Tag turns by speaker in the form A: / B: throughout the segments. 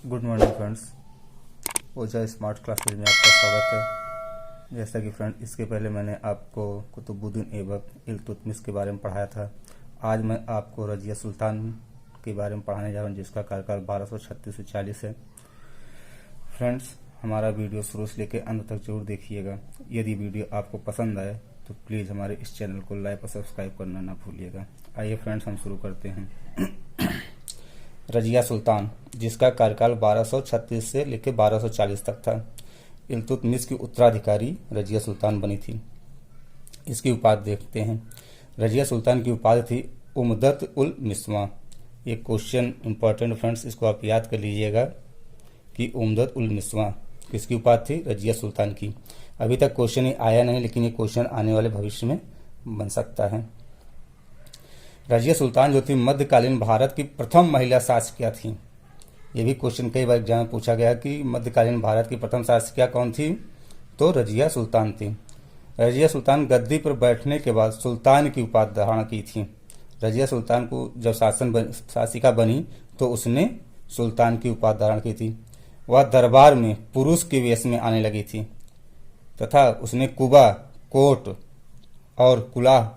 A: Good morning friends. ओजा smart classes में आपका स्वागत है। जैसा कि फ्रेंड इसके पहले मैंने आपको कुतुबुद्दीन ऐबक इल्तुतमिश के बारे में पढ़ाया था। आज मैं आपको रजिया सुल्तान के बारे में पढ़ाने जा रहा हूँ, जिसका कार्यकाल 1236 से 40 है। फ्रेंड्स, हमारा वीडियो शुरू से लेकर अंत तक जरूर देखिएगा। यदि वीडियो आपको पसंद आए तो प्लीज़ हमारे इस चैनल को लाइक और सब्सक्राइब करना ना भूलिएगा। आइए फ्रेंड्स, हम शुरू करते हैं। रजिया सुल्तान, जिसका कार्यकाल 1236 से लेकर 1240 तक था। इल्तुतमिश की उत्तराधिकारी रजिया सुल्तान बनी थी। इसकी उपाधि देखते हैं। रजिया सुल्तान की उपाधि थी उमदत उल मिस्वा। ये क्वेश्चन इंपॉर्टेंट फ्रेंड्स, इसको आप याद कर लीजिएगा कि उमदत उल मिस्वा किसकी उपाधि थी? रजिया सुल्तान की। अभी तक क्वेश्चन ही आया नहीं, लेकिन ये क्वेश्चन आने वाले भविष्य में बन सकता है। रजिया सुल्तान जो थी मध्यकालीन भारत की प्रथम महिला शासकिया थी। ये भी क्वेश्चन कई बार एग्जाम में पूछा गया कि मध्यकालीन भारत की प्रथम शासकिया कौन थी? तो रजिया सुल्तान थी। रजिया सुल्तान गद्दी पर बैठने के बाद सुल्तान की उपाधि धारण की थी। रजिया सुल्तान को जब शासिका बनी तो उसने सुल्तान की उपाधि धारण की थी। वह दरबार में पुरुष के वेश में आने लगी थी तथा उसने कुबा, कोट और कुलाह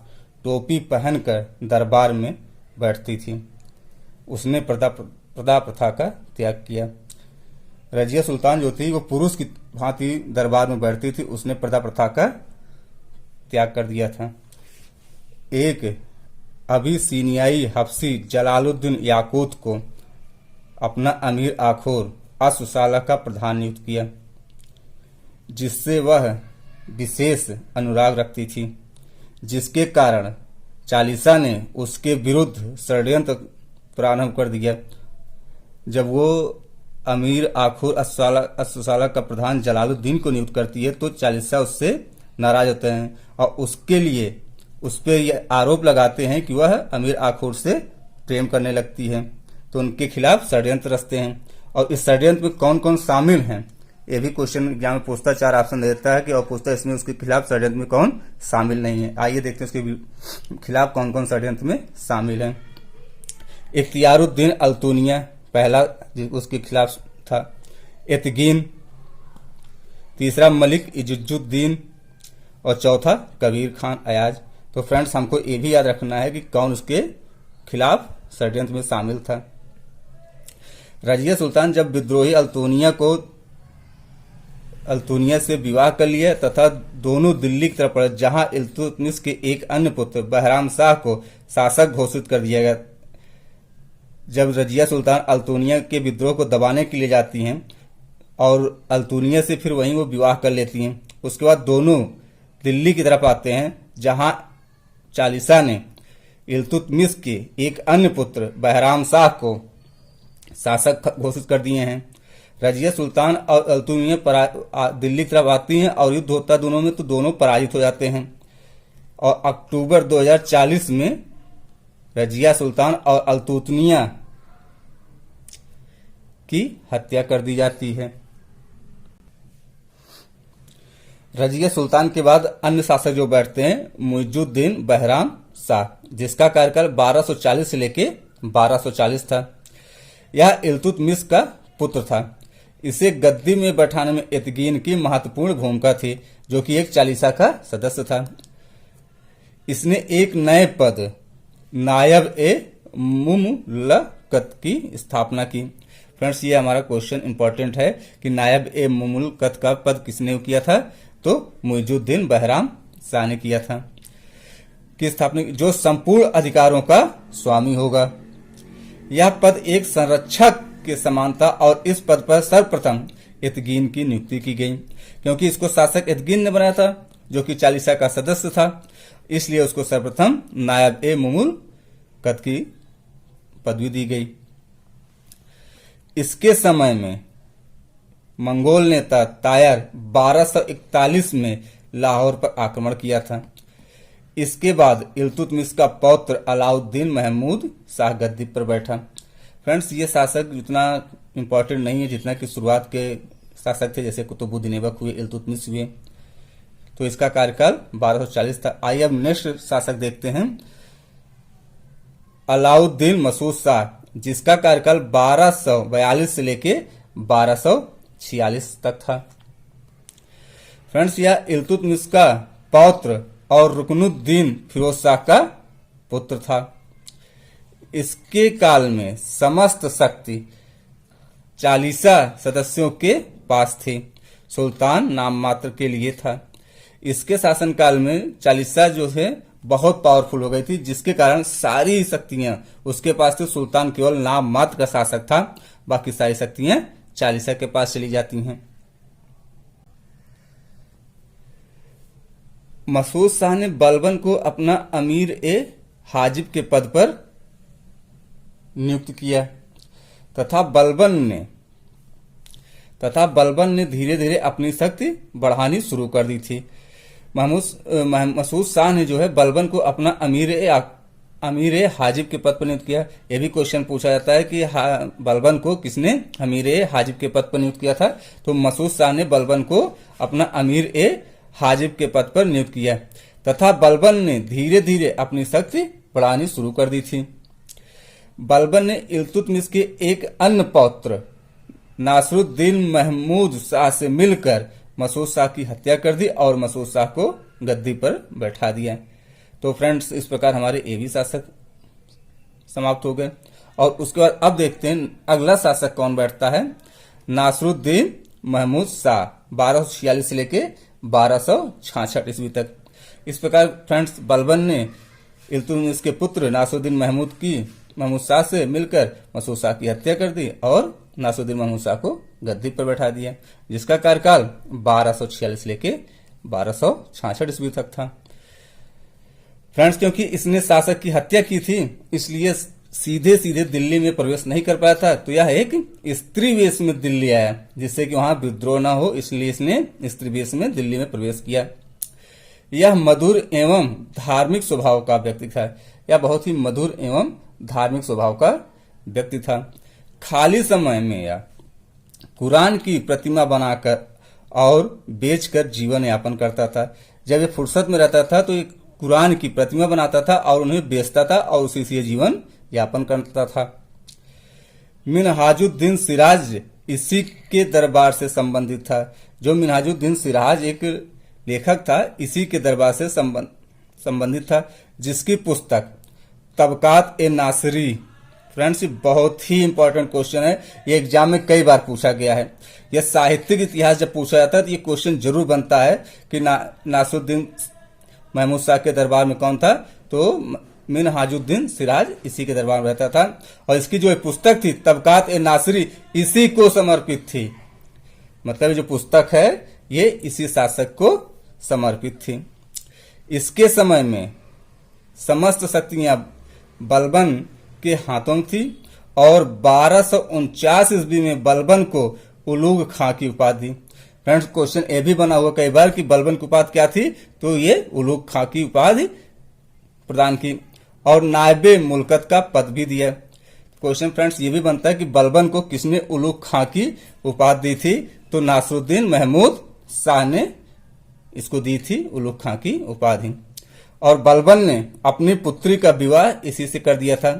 A: टोपी पहनकर दरबार में बैठती थी। उसने प्रदा प्रथा का त्याग किया। रजिया सुल्तान जो थी वो पुरुष की भांति दरबार में बैठती थी। उसने प्रदा प्रथा का त्याग कर दिया था। एक अबिसिनियाई हबशी जलालुद्दीन याकूत को अपना अमीर आखोर असुसाला का प्रधान नियुक्त किया, जिससे वह विशेष अनुराग रखती थी, जिसके कारण चालीसा ने उसके विरुद्ध षड्यंत्र प्रारंभ कर दिया। जब वो अमीर आखुर असुसाला का प्रधान जलालुद्दीन को नियुक्त करती है तो चालीसा उससे नाराज होते हैं और उसके लिए उस पर यह आरोप लगाते हैं कि वह अमीर आखुर से प्रेम करने लगती है। तो उनके खिलाफ षड्यंत्र रचते हैं। और इस षड्यंत्र में कौन कौन शामिल हैं, ये भी क्वेश्चन एग्जाम में पूछता, 4 ऑप्शन दे देता है कि और पूछता है इसमें उसके खिलाफ षड्यंत्र में कौन शामिल नहीं है। आइए देखते हैं उसके खिलाफ कौन कौन षड्यंत्र में शामिल है। इख्तियारुद्दीन अल्तुनिया पहला उसके खिलाफ था। एतगीन, तीसरा मलिक इजुद्दीन और चौथा कबीर खान अयाज। तो फ्रेंड्स, हमको ये भी याद रखना है कि कौन उसके खिलाफ षड्यंत्र में शामिल था। रजिया सुल्तान जब विद्रोही अल्तुनिया से विवाह कर लिया तथा दोनों दिल्ली की तरफ बढ़े, जहां इल्तुतमिश के एक अन्य पुत्र बहराम शाह को शासक घोषित कर दिया गया। जब रजिया सुल्तान अल्तुनिया के विद्रोह को दबाने के लिए जाती हैं और अल्तुनिया से फिर वहीं वो विवाह कर लेती हैं, उसके बाद दोनों दिल्ली की तरफ आते हैं, जहां चालीसा ने इल्तुतमिश के एक अन्य पुत्र बहराम शाह को शासक घोषित कर दिए हैं। रजिया सुल्तान और अल्तुनिया दिल्ली की तरफ आती हैं और युद्ध होता है दोनों में, तो दोनों पराजित हो जाते हैं और अक्टूबर 2040 में रजिया सुल्तान और अल्तुनिया की हत्या कर दी जाती है। रजिया सुल्तान के बाद अन्य शासक जो बैठते हैं, मुइजुद्दीन बहराम शाह, जिसका कार्यकाल 1240 से लेके 1240 था। यह इल्तुतमिश का पुत्र था। इसे गद्दी में बैठाने में एतगीन की महत्वपूर्ण भूमिका थी, जो कि एक चालीसा का सदस्य था। इसने एक नए पद नायब ए मुमलकत की स्थापना की। फ्रेंड्स, ये हमारा क्वेश्चन इंपॉर्टेंट है कि नायब ए मुमलकत का पद किसने किया था? तो मुइजुद्दीन बहराम शाह ने किया था। की स्थापना, जो संपूर्ण अधिकारों का स्वामी होगा। यह पद एक संरक्षक के समान था और इस पद पर सर्वप्रथम एतगीन की नियुक्ति की गई, क्योंकि इसको शासक एतगीन ने बनाया था, जो कि चालीसा का सदस्य था। इसलिए उसको सर्वप्रथम नायब ए मुमलकत की पदवी दी गई। इसके समय में मंगोल नेता तायर 1241 में लाहौर पर आक्रमण किया था। इसके बाद इल्तुतमिश का पौत्र अलाउद्दीन महमूद शाह गद्दी पर बैठा। फ्रेंड्स, ये शासक जितना इंपॉर्टेंट नहीं है जितना कि शुरुआत के शासक थे, जैसे कुतुबुद्दीन ऐबक हुए, इल्तुतमिश हुए। तो इसका कार्यकाल 1240 था। आइए अब नेक्स्ट शासक देखते हैं। अलाउद्दीन मसूद शाह जिसका कार्यकाल 1242 से लेके 1246 तक था। फ्रेंड्स, यह इल्तुतमिश का पौत्र और रुकनुद्दीन फिरोज शाह का पुत्र था। इसके काल में समस्त शक्ति 40 सदस्यों के पास थी, सुल्तान नाम मात्र के लिए था। इसके शासनकाल में 40 जो है बहुत पावरफुल हो गई थी, जिसके कारण सारी शक्तियां उसके पास थी। सुल्तान केवल नाम मात्र का शासक था, बाकी सारी शक्तियां 40 के पास चली जाती हैं। मसूद शाह ने बलबन को अपना अमीर ए हाजिब के पद पर नियुक्त किया तथा बलबन ने धीरे धीरे अपनी शक्ति बढ़ानी शुरू कर दी थी। मसूद शाह ने जो है बलबन को अपना अमीर ए हाजिब के पद पर नियुक्त किया। यह भी क्वेश्चन पूछा जाता है कि बलबन को किसने अमीर ए हाजिब के पद पर नियुक्त किया था। तो मसूद शाह ने बलबन को अपना अमीर ए हाजिब के पद पर नियुक्त किया तथा बलबन ने धीरे धीरे अपनी शक्ति बढ़ानी शुरू कर दी थी। बलबन ने इल्तुतमिश के एक अन्य पौत्र नासरुद्दीन महमूद शाह से मिलकर मसूद शाह की हत्या कर दी और मसूद शाह को गद्दी पर बैठा दिया। तो फ्रेंड्स, इस प्रकार हमारे एवी शासक समाप्त हो गए। और उसके बाद अब देखते हैं अगला शासक कौन बैठता है। नासरुद्दीन महमूद शाह 1246 से लेके 1266 ईस्वी तक। इस प्रकार फ्रेंड्स, बलबन ने इल्तुतमिश के पुत्र नासरुद्दीन महमूद शाह से मिलकर मसूद शाह की हत्या कर दी और नासरुद्दीन महमूद शाह को गद्दी पर बैठा दिया, जिसका कार्यकाल 1246 लेके 1266 ईस्वी तक था। फ्रेंड्स, क्योंकि इसने शासक की हत्या की थी, इसलिए सीधे सीधे दिल्ली में प्रवेश नहीं कर पाया था। तो यह एक स्त्री वेश में दिल्ली आया, जिससे कि वहां विद्रोह न हो, इसलिए इसने स्त्री वेश में दिल्ली में प्रवेश किया। यह मधुर एवं धार्मिक स्वभाव का व्यक्ति था। यह बहुत ही मधुर एवं धार्मिक स्वभाव का व्यक्ति था। खाली समय में यह कुरान की प्रतिमा बनाकर और बेचकर जीवन यापन करता था। जब ये फुर्सत में रहता था तो एक कुरान की प्रतिमा बनाता था और उन्हें बेचता था और उसी से जीवन यापन करता था। मिनहाजुद्दीन सिराज इसी के दरबार से संबंधित था। जो मिनहाजुद्दीन सिराज एक लेखक था, इसी के दरबार से संबंधित था, जिसकी पुस्तक तबकात ए नासिरी। फ्रेंड्स, बहुत ही इंपॉर्टेंट क्वेश्चन है, ये एग्जाम में कई बार पूछा गया है। यह साहित्यिक इतिहास जब पूछा जाता है तो ये क्वेश्चन जरूर बनता है कि नासरुद्दीन महमूद शाह के दरबार में कौन था। तो मिनहाजुद्दीन सिराज इसी के दरबार में रहता था और इसकी जो पुस्तक थी तबकात ए नासिरी इसी को समर्पित थी। मतलब जो पुस्तक है ये इसी शासक को समर्पित थी। इसके समय में समस्त शक्तियां बलबन के हाथों थी और 1249 ईस्वी में बलबन को उलूग खां की उपाधि। फ्रेंड्स, क्वेश्चन ये भी बना हुआ कई बार कि बलबन की उपाधि क्या थी, तो ये उलूग खां की उपाधि प्रदान की और नायबे मुल्कत का पद भी दिया। क्वेश्चन फ्रेंड्स ये भी बनता है कि बलबन को किसने उलूग खां की उपाधि दी थी, तो नासरुद्दीन महमूद शाह ने इसको दी थी उलूग खां की उपाधि। और बलबन ने अपनी पुत्री का विवाह इसी से कर दिया था।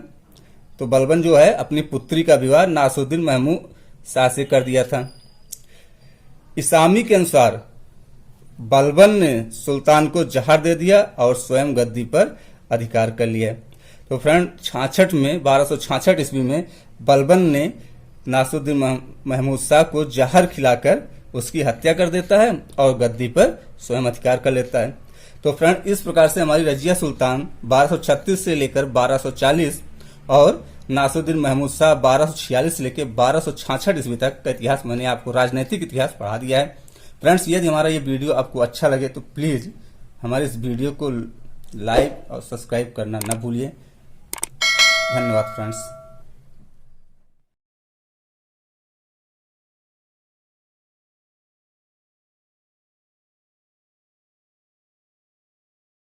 A: तो बलबन जो है अपनी पुत्री का विवाह नासरुद्दीन महमूद शाह से कर दिया था। इसामी के अनुसार बलबन ने सुल्तान को जहर दे दिया और स्वयं गद्दी पर अधिकार कर लिया। तो फ्रेंड 1266 ईस्वी में बलबन ने नासरुद्दीन महमूद शाह को जहर खिलाकर उसकी हत्या कर देता है और गद्दी पर स्वयं अधिकार कर लेता है। तो फ्रेंड इस प्रकार से हमारी रजिया सुल्तान 1236 से लेकर 1240 और नासरुद्दीन महमूद शाह 1246 से लेकर 1266 ईस्वी तक का इतिहास मैंने आपको राजनीतिक इतिहास पढ़ा दिया है। फ्रेंड्स, यदि हमारा ये वीडियो आपको अच्छा लगे तो प्लीज हमारे इस वीडियो को लाइक और सब्सक्राइब करना न भूलिए। धन्यवाद फ्रेंड्स।